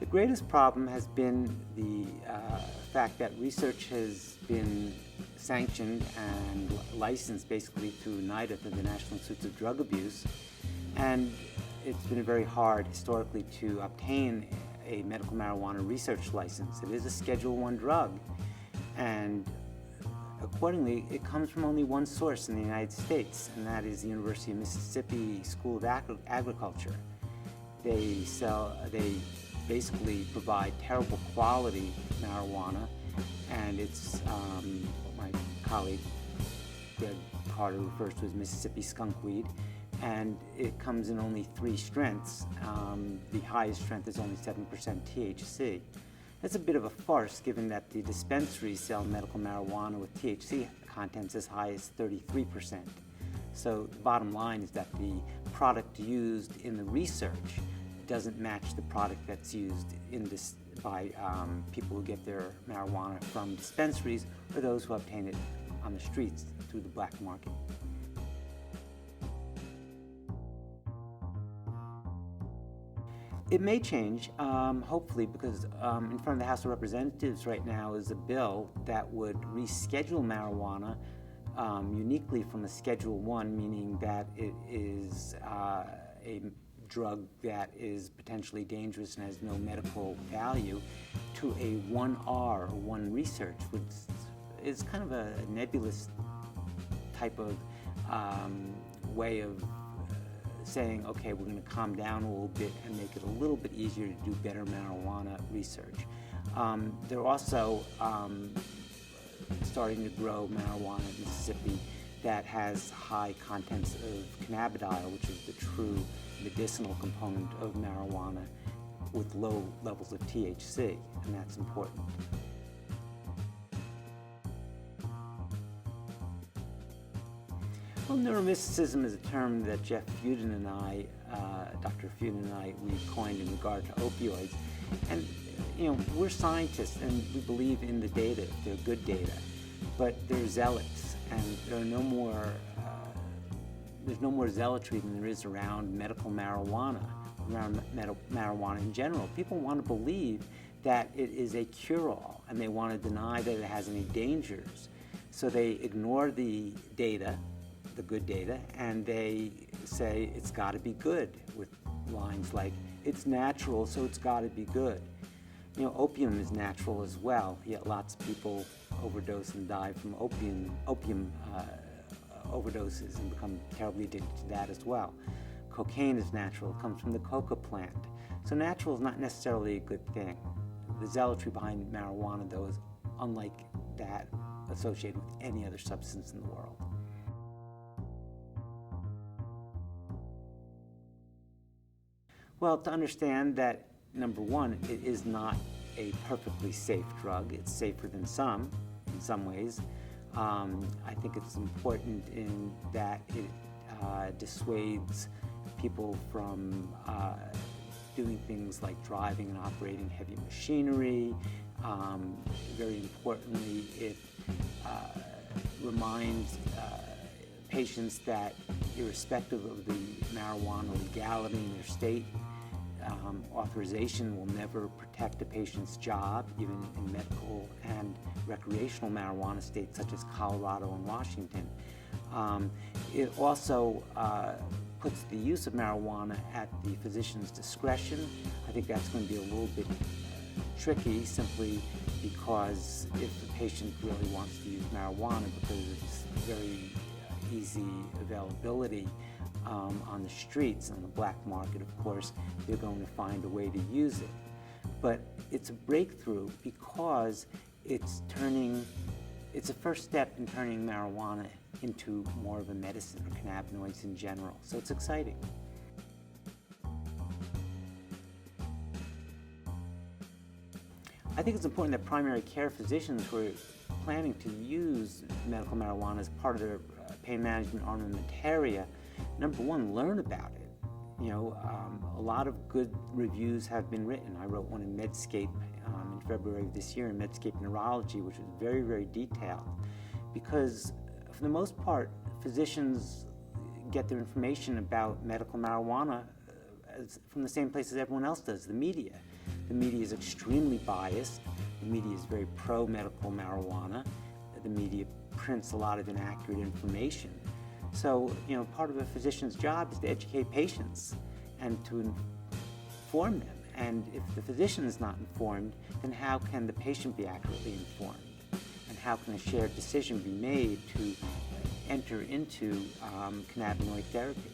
The greatest problem has been the fact that research has been sanctioned and licensed basically through NIDA, through the National Institute of Drug Abuse, and it's been very hard historically to obtain a medical marijuana research license. It is a Schedule I drug, and accordingly, it comes from only one source in the United States, and that is the University of Mississippi School of Agriculture. They basically provide terrible quality marijuana, and it's what my colleague Greg Carter refers to as Mississippi skunk weed, and it comes in only 3 strengths. The highest strength is only 7% THC. It's a bit of a farce given that the dispensaries sell medical marijuana with THC contents as high as 33%. So the bottom line is that the product used in the research doesn't match the product that's used in this by people who get their marijuana from dispensaries or those who obtain it on the streets through the black market. It may change, hopefully, because in front of the House of Representatives right now is a bill that would reschedule marijuana uniquely from a Schedule I, meaning that it is a drug that is potentially dangerous and has no medical value, to a 1R, or 1 research, which is kind of a nebulous type of way of saying, okay, we're going to calm down a little bit and make it a little bit easier to do better marijuana research. They're also starting to grow marijuana in Mississippi that has high contents of cannabidiol, which is the true medicinal component of marijuana, with low levels of THC, and that's important. Well, neuromysticism is a term that Jeff Fuden and I, Dr. Fuden and I, we coined in regard to opioids. And, you know, we're scientists and we believe in the data. They're good data, but they're zealots, and there are no more, there's no more zealotry than there is around medical marijuana, around marijuana in general. People want to believe that it is a cure-all, and they want to deny that it has any dangers. So they ignore the data, the good data, and they say it's got to be good, with lines like, it's natural, so it's got to be good. You know, opium is natural as well, yet lots of people overdose and die from opium overdoses and become terribly addicted to that as well. Cocaine is natural, it comes from the coca plant. So natural is not necessarily a good thing. The zealotry behind marijuana, though, is unlike that associated with any other substance in the world. Well, to understand that, number one, it is not a perfectly safe drug. It's safer than some, in some ways. I think it's important in that it dissuades people from doing things like driving and operating heavy machinery. Very importantly, it reminds patients that irrespective of the marijuana legality in their state, authorization will never protect a patient's job, even in medical and recreational marijuana states such as Colorado and Washington. It also puts the use of marijuana at the physician's discretion. I think that's going to be a little bit tricky, simply because if the patient really wants to use marijuana because it's very easy availability on the streets, on the black market, of course, they're going to find a way to use it. But it's a breakthrough because it's a first step in turning marijuana into more of a medicine, or cannabinoids in general. So it's exciting. I think it's important that primary care physicians who are planning to use medical marijuana as part of their pain management armamentarium, number one, learn about it. You know, a lot of good reviews have been written. I wrote one in Medscape in February of this year, in Medscape Neurology, which was very, very detailed, because for the most part, physicians get their information about medical marijuana from the same place as everyone else does, the media. The media is extremely biased. The media is very pro-medical marijuana. The media prints a lot of inaccurate information. So, part of a physician's job is to educate patients and to inform them. And if the physician is not informed, then how can the patient be accurately informed? And how can a shared decision be made to enter into cannabinoid therapy?